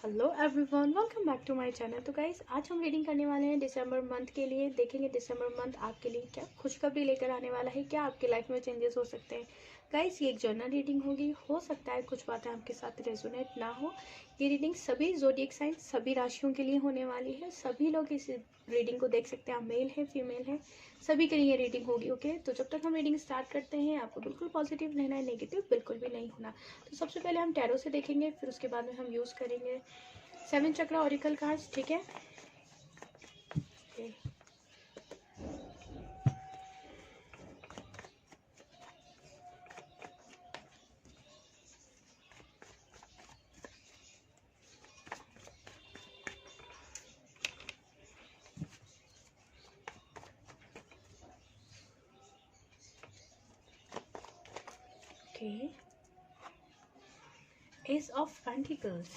Hello everyone, welcome back to my channel. तो guys, आज हम रीडिंग करने वाले हैं दिसंबर मंथ के लिए। देखेंगे दिसंबर मंथ आपके लिए क्या खुशखबरी लेकर आने वाला है, क्या आपके लाइफ में चेंजेस हो सकते हैं। गाइस, ये एक जर्नल रीडिंग होगी। हो सकता है कुछ बातें आपके साथ रेजोनेट ना हो। ये रीडिंग सभी ज़ोडिएक साइन, सभी राशियों के लिए होने वाली है। सभी लोग इस रीडिंग को देख सकते हैं, आप मेल है फीमेल है, सभी के लिए रीडिंग होगी। ओके, तो जब तक हम रीडिंग स्टार्ट करते हैं, आपको बिल्कुल पॉजिटिव रहना है, नेगेटिव बिल्कुल भी नहीं होना। तो सबसे पहले हम टैरो से देखेंगे, फिर उसके बाद में हम यूज़ करेंगे 7 चक्रा ऑरिकल कार्ड्स। ठीक है, okay. S of pentacles,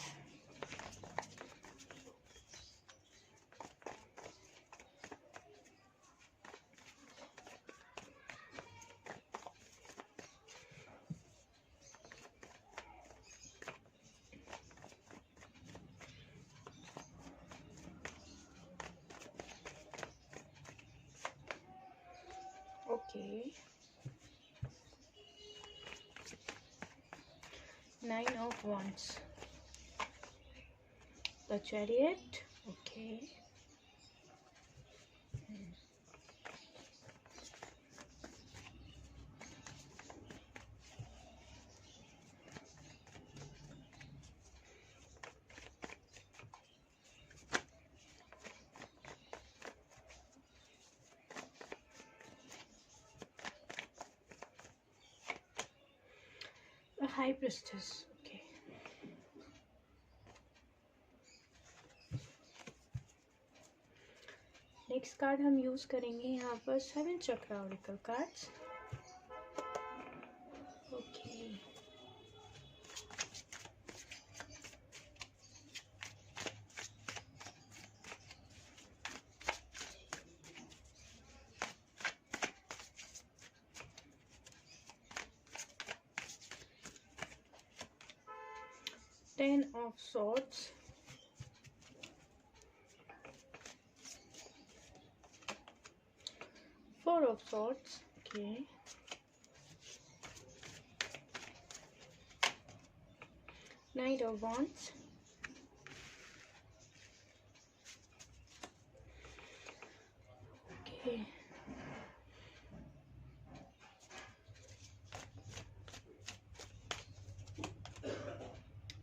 okay. 9 of wands, the chariot, okay. A high priestess, okay. Next card हम यूज करेंगे यहाँ पर 7 chakra oracle cards, okay. Ten of swords, 4 of swords, okay. Knight of wands, okay.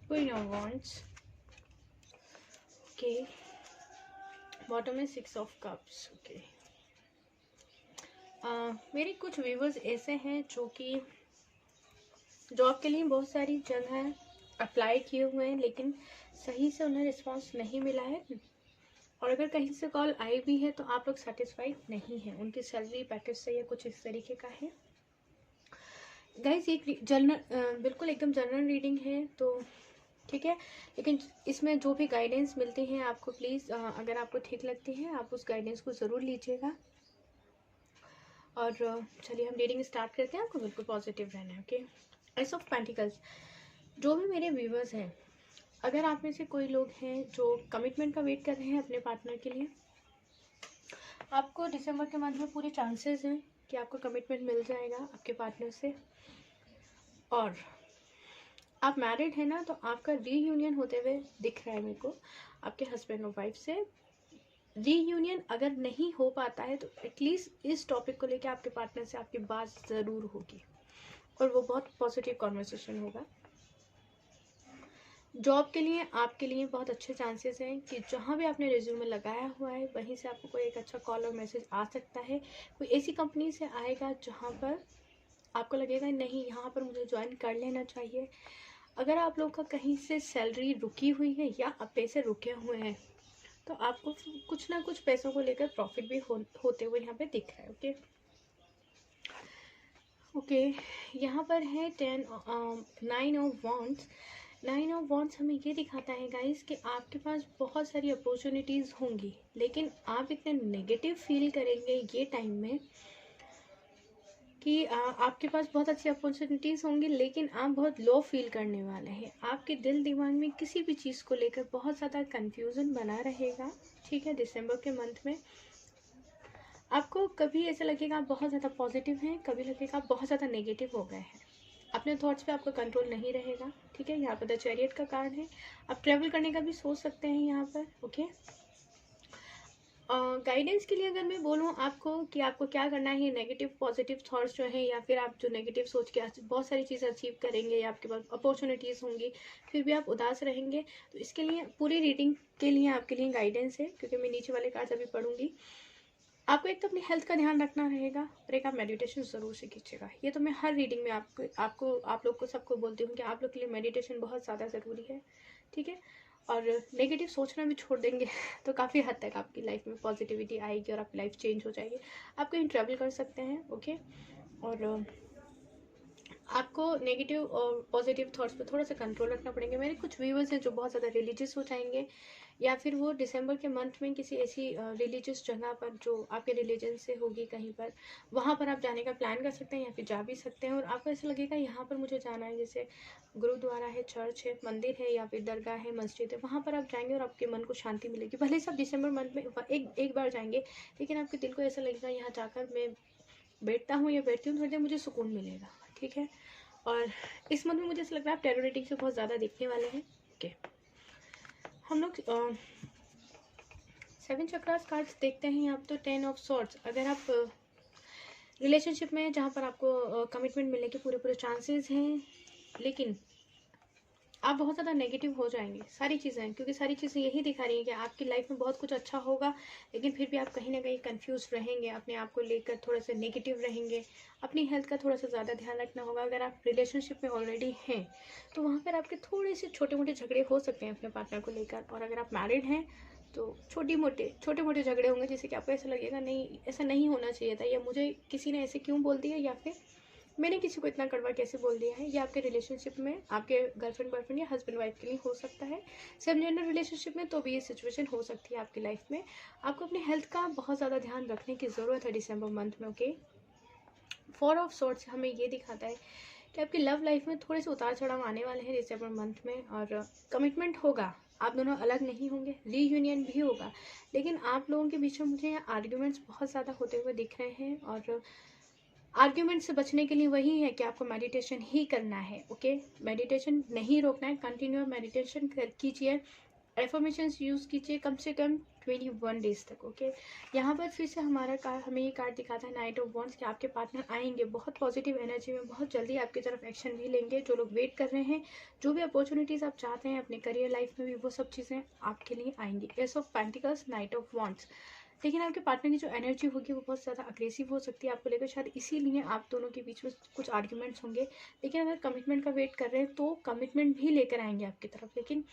Queen of wands, okay. Bottom में 6 of cups, okay. मेरे कुछ viewers ऐसे हैं जो कि जॉब के लिए बहुत सारी जगह अप्लाई किए हुए हैं, लेकिन सही से उन्हें रिस्पांस नहीं मिला है। और अगर कहीं से कॉल आई भी है तो आप लोग सेटिस्फाइड नहीं हैं उनकी सैलरी पैकेज से, या कुछ इस तरीके का है। गाइस, ये जनरल बिल्कुल एकदम जनरल रीडिंग है, तो ठीक है। लेकिन इसमें जो भी गाइडेंस मिलती हैं आपको, प्लीज़ अगर आपको ठीक लगती है आप उस गाइडेंस को ज़रूर लीजिएगा। और चलिए हम रीडिंग स्टार्ट करते हैं। आपको बिल्कुल पॉजिटिव रहना है, ओके। एस ऑफ पेंटिकल्स, जो भी मेरे व्यूवर्स हैं, अगर आप में से कोई लोग हैं जो कमिटमेंट का वेट कर रहे हैं अपने पार्टनर के लिए, आपको दिसंबर के मंथ में पूरे चांसेस हैं कि आपको कमिटमेंट मिल जाएगा आपके पार्टनर से। और आप मैरिड हैं ना, तो आपका रीयूनियन होते हुए दिख रहा है मेरे को आपके हस्बैंड और वाइफ से। रीयूनियन अगर नहीं हो पाता है तो एटलीस्ट इस टॉपिक को लेकर आपके पार्टनर से आपकी बात ज़रूर होगी, और वो बहुत पॉजिटिव कॉन्वर्सेशन होगा। जॉब के लिए आपके लिए बहुत अच्छे चांसेस हैं कि जहाँ भी आपने रिज्यूमे लगाया हुआ है वहीं से आपको कोई एक अच्छा कॉल और मैसेज आ सकता है। कोई ऐसी कंपनी से आएगा जहाँ पर आपको लगेगा नहीं, यहाँ पर मुझे ज्वाइन कर लेना चाहिए। अगर आप लोग का कहीं से सैलरी रुकी हुई है या आप पैसे रुके हुए हैं, तो आपको कुछ ना कुछ पैसों को लेकर प्रॉफिट भी होते हुए यहाँ पे दिख रहा है, ओके। ओके, यहाँ पर है 9 ऑफ वॉन्ड्स। 9 ऑफ वॉन्ड्स हमें ये दिखाता है गाइस कि आपके पास बहुत सारी अपॉर्चुनिटीज़ होंगी, लेकिन आप इतने नेगेटिव फील करेंगे ये टाइम में कि आपके पास बहुत अच्छी अपॉर्चुनिटीज़ होंगी, लेकिन आप बहुत लो फील करने वाले हैं। आपके दिल दिमाग में किसी भी चीज़ को लेकर बहुत ज़्यादा कन्फ्यूज़न बना रहेगा, ठीक है। दिसंबर के मंथ में आपको कभी ऐसा लगेगा आप बहुत ज़्यादा पॉजिटिव हैं, कभी लगेगा आप बहुत ज़्यादा नेगेटिव हो गए हैं। अपने थॉट्स पे आपका कंट्रोल नहीं रहेगा, ठीक है। यहाँ पर द चैरियट का कार्ड है। आप ट्रैवल करने का भी सोच सकते हैं यहाँ पर, ओके। गाइडेंस के लिए अगर मैं बोलूँ आपको कि आपको क्या करना है, नेगेटिव पॉजिटिव थॉट्स जो हैं, या फिर आप जो नेगेटिव सोच के बहुत सारी चीज़ें अचीव करेंगे या आपके पास अपॉर्चुनिटीज़ होंगी, फिर भी आप उदास रहेंगे, तो इसके लिए पूरी रीडिंग के लिए आपके लिए गाइडेंस है, क्योंकि मैं नीचे वाले कार्ड्स अभी पढ़ूंगी। आपको एक तो अपनी हेल्थ का ध्यान रखना रहेगा, और एक आप मेडिटेशन ज़रूर से कीजिएगा। ये तो मैं हर रीडिंग में आप लोग को सबको बोलती हूँ कि आप लोग के लिए मेडिटेशन बहुत ज़्यादा ज़रूरी है, ठीक है। और नेगेटिव सोचना भी छोड़ देंगे तो काफ़ी हद तक आपकी लाइफ में पॉजिटिविटी आएगी और आपकी लाइफ चेंज हो जाएगी। आप कहीं ट्रैवल कर सकते हैं, ओके। और आपको नेगेटिव और पॉजिटिव थॉट्स पे थोड़ा सा कंट्रोल रखना पड़ेंगे। मेरे कुछ व्यूअर्स हैं जो बहुत ज़्यादा रिलीजियस हो जाएंगे, या फिर वो दिसंबर के मंथ में किसी ऐसी रिलीजियस जगह पर जो आपके रिलीजन से होगी कहीं पर, वहाँ पर आप जाने का प्लान कर सकते हैं, या फिर जा भी सकते हैं। और आपको ऐसा लगेगा यहाँ पर मुझे जाना है, जैसे गुरुद्वारा है, चर्च है, मंदिर है, या फिर दरगाह है, मस्जिद है, वहाँ पर आप जाएंगे और आपके मन को शांति मिलेगी। भले ही आप दिसंबर मंथ में एक बार जाएंगे, लेकिन आपके दिल को ऐसा लगेगा यहाँ जाकर मैं बैठता हूँ या बैठती हूँ, थोड़ी देर मुझे सुकून मिलेगा, ठीक है। और इस मंथ में मुझे ऐसा लग रहा है आप टैरो रीडिंग से बहुत ज़्यादा देखने वाले हैं, ओके। हम लोग 7 चक्रास कार्ड्स देखते हैं आप। तो 10 ऑफ सॉर्ड्स, अगर आप रिलेशनशिप में जहाँ पर आपको कमिटमेंट मिलने के पूरे चांसेस हैं, लेकिन आप बहुत ज़्यादा नेगेटिव हो जाएंगे सारी चीज़ें, क्योंकि सारी चीज़ें यही दिखा रही हैं कि आपकी लाइफ में बहुत कुछ अच्छा होगा, लेकिन फिर भी आप कहीं ना कहीं कंफ्यूज रहेंगे, अपने आप को लेकर थोड़ा सा नेगेटिव रहेंगे। अपनी हेल्थ का थोड़ा सा ज़्यादा ध्यान रखना होगा। अगर आप रिलेशनशिप में ऑलरेडी हैं तो वहाँ पर आपके थोड़े से छोटे मोटे झगड़े हो सकते हैं अपने पार्टनर को लेकर, और अगर आप मैरिड हैं तो छोटे मोटे झगड़े होंगे, जिससे कि आपको ऐसा लगेगा नहीं, ऐसा नहीं होना चाहिए था, या मुझे किसी ने ऐसे क्यों बोल दिया, या फिर मैंने किसी को इतना कड़वा कैसे बोल दिया है। ये आपके रिलेशनशिप में आपके गर्लफ्रेंड बॉयफ्रेंड या हस्बैंड वाइफ के लिए हो सकता है। सेम जेंडर रिलेशनशिप में तो भी ये सिचुएशन हो सकती है आपकी लाइफ में। आपको अपनी हेल्थ का बहुत ज़्यादा ध्यान रखने की ज़रूरत है दिसंबर मंथ में, ओके। 4 ऑफ सॉर्ड्स हमें ये दिखाता है कि आपकी लव लाइफ में थोड़े से उतार चढ़ाव आने वाले हैं दिसंबर मंथ में, और कमिटमेंट होगा, आप दोनों अलग नहीं होंगे, रीयूनियन भी होगा, लेकिन आप लोगों के बीच में मुझे यहाँ आर्ग्यूमेंट्स बहुत ज़्यादा होते हुए दिख रहे हैं। और आर्ग्यूमेंट से बचने के लिए वही है कि आपको मेडिटेशन ही करना है, ओके। मेडिटेशन नहीं रोकना है, कंटिन्यू मेडिटेशन कीजिए, एफर्मेशंस यूज़ कीजिए कम से कम 21 डेज तक, ओके। यहाँ पर फिर से हमारा कार्ड, हमें ये कार्ड दिखाता है नाइट ऑफ वॉन्ड्स, कि आपके पार्टनर आएंगे बहुत पॉजिटिव एनर्जी में, बहुत जल्दी आपकी तरफ एक्शन भी लेंगे। जो लोग वेट कर रहे हैं, जो भी अपॉर्चुनिटीज़ आप चाहते हैं अपने करियर लाइफ में भी, वो सब चीज़ें आपके लिए आएंगी। S of pentacles, night of wands. लेकिन आपके पार्टनर की जो एनर्जी होगी वो बहुत ज़्यादा अग्रेसिव हो सकती है आपको लेकर, शायद इसीलिए आप दोनों के बीच में कुछ आर्ग्यूमेंट्स होंगे। लेकिन अगर कमिटमेंट का वेट कर रहे हैं तो कमिटमेंट भी लेकर आएंगे आपकी तरफ, लेकिन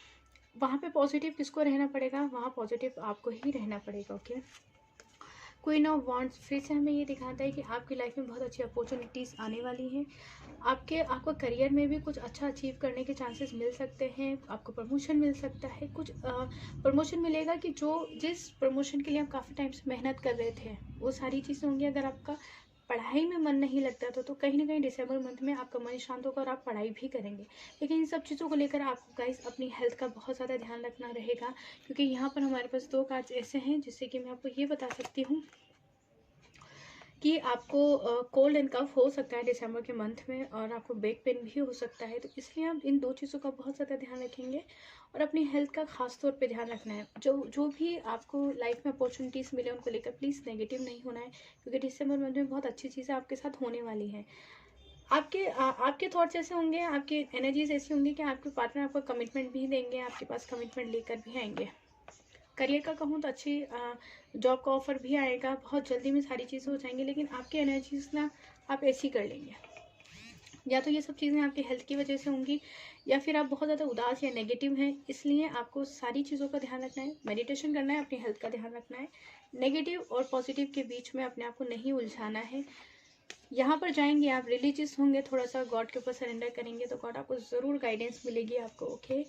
वहाँ पे पॉजिटिव किसको रहना पड़ेगा, वहाँ पॉजिटिव आपको ही रहना पड़ेगा, ओके। क्वीन ऑफ वॉन्ड्स फिर से हमें ये दिखाता है कि आपकी लाइफ में बहुत अच्छी अपॉर्चुनिटीज़ आने वाली हैं। आपको करियर में भी कुछ अच्छा अचीव करने के चांसेस मिल सकते हैं। आपको प्रमोशन मिल सकता है, कुछ प्रमोशन मिलेगा कि जिस प्रमोशन के लिए आप काफ़ी टाइम से मेहनत कर रहे थे वो सारी चीज़ें होंगी। अगर आपका पढ़ाई में मन नहीं लगता था तो कहीं ना कहीं दिसंबर मंथ में आपका मन शांत होगा और आप पढ़ाई भी करेंगे। लेकिन इन सब चीज़ों को लेकर आपको गाइस अपनी हेल्थ का बहुत ज़्यादा ध्यान रखना रहेगा, क्योंकि यहाँ पर हमारे पास 2 कार्ड्स ऐसे हैं जिससे कि मैं आपको ये बता सकती हूँ कि आपको कोल्ड एंड कफ हो सकता है दिसंबर के मंथ में, और आपको बैक पेन भी हो सकता है। तो इसलिए आप इन 2 चीज़ों का बहुत ज़्यादा ध्यान रखेंगे, और अपनी हेल्थ का खास तौर पे ध्यान रखना है। जो भी आपको लाइफ में अपॉर्चुनिटीज़ मिले उनको लेकर प्लीज़ नेगेटिव नहीं होना है, क्योंकि दिसंबर मंथ में बहुत अच्छी चीज़ें आपके साथ होने वाली हैं। आपके थॉट्स ऐसे होंगे, आपकी एनर्जीज ऐसी होंगी कि आपके पार्टनर आपको कमिटमेंट भी देंगे, आपके पास कमिटमेंट लेकर भी आएंगे। करियर का कहूँ तो अच्छी जॉब का ऑफर भी आएगा, बहुत जल्दी में सारी चीज़ें हो जाएंगी। लेकिन आपकी एनर्जीज ना आप ऐसी कर लेंगे, या तो ये सब चीज़ें आपकी हेल्थ की वजह से होंगी, या फिर आप बहुत ज़्यादा उदास या नेगेटिव हैं। इसलिए आपको सारी चीज़ों का ध्यान रखना है, मेडिटेशन करना है, अपनी हेल्थ का ध्यान रखना है, नेगेटिव और पॉजिटिव के बीच में अपने आप को नहीं उलझाना है। यहाँ पर जाएंगे आप रिलीजियस होंगे, थोड़ा सा गॉड के ऊपर सरेंडर करेंगे तो गॉड आपको ज़रूर गाइडेंस मिलेगी आपको, ओके।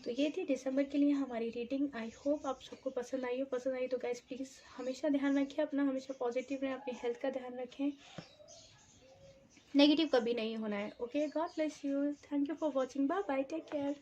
तो ये थी दिसंबर के लिए हमारी रीडिंग। आई होप आप सबको पसंद आई हो। पसंद आई तो गाइस प्लीज़ हमेशा ध्यान रखें अपना, हमेशा पॉजिटिव रहें, अपनी हेल्थ का ध्यान रखें। नेगेटिव कभी नहीं होना है। Okay, God bless you, thank you for watching, bye bye, take care.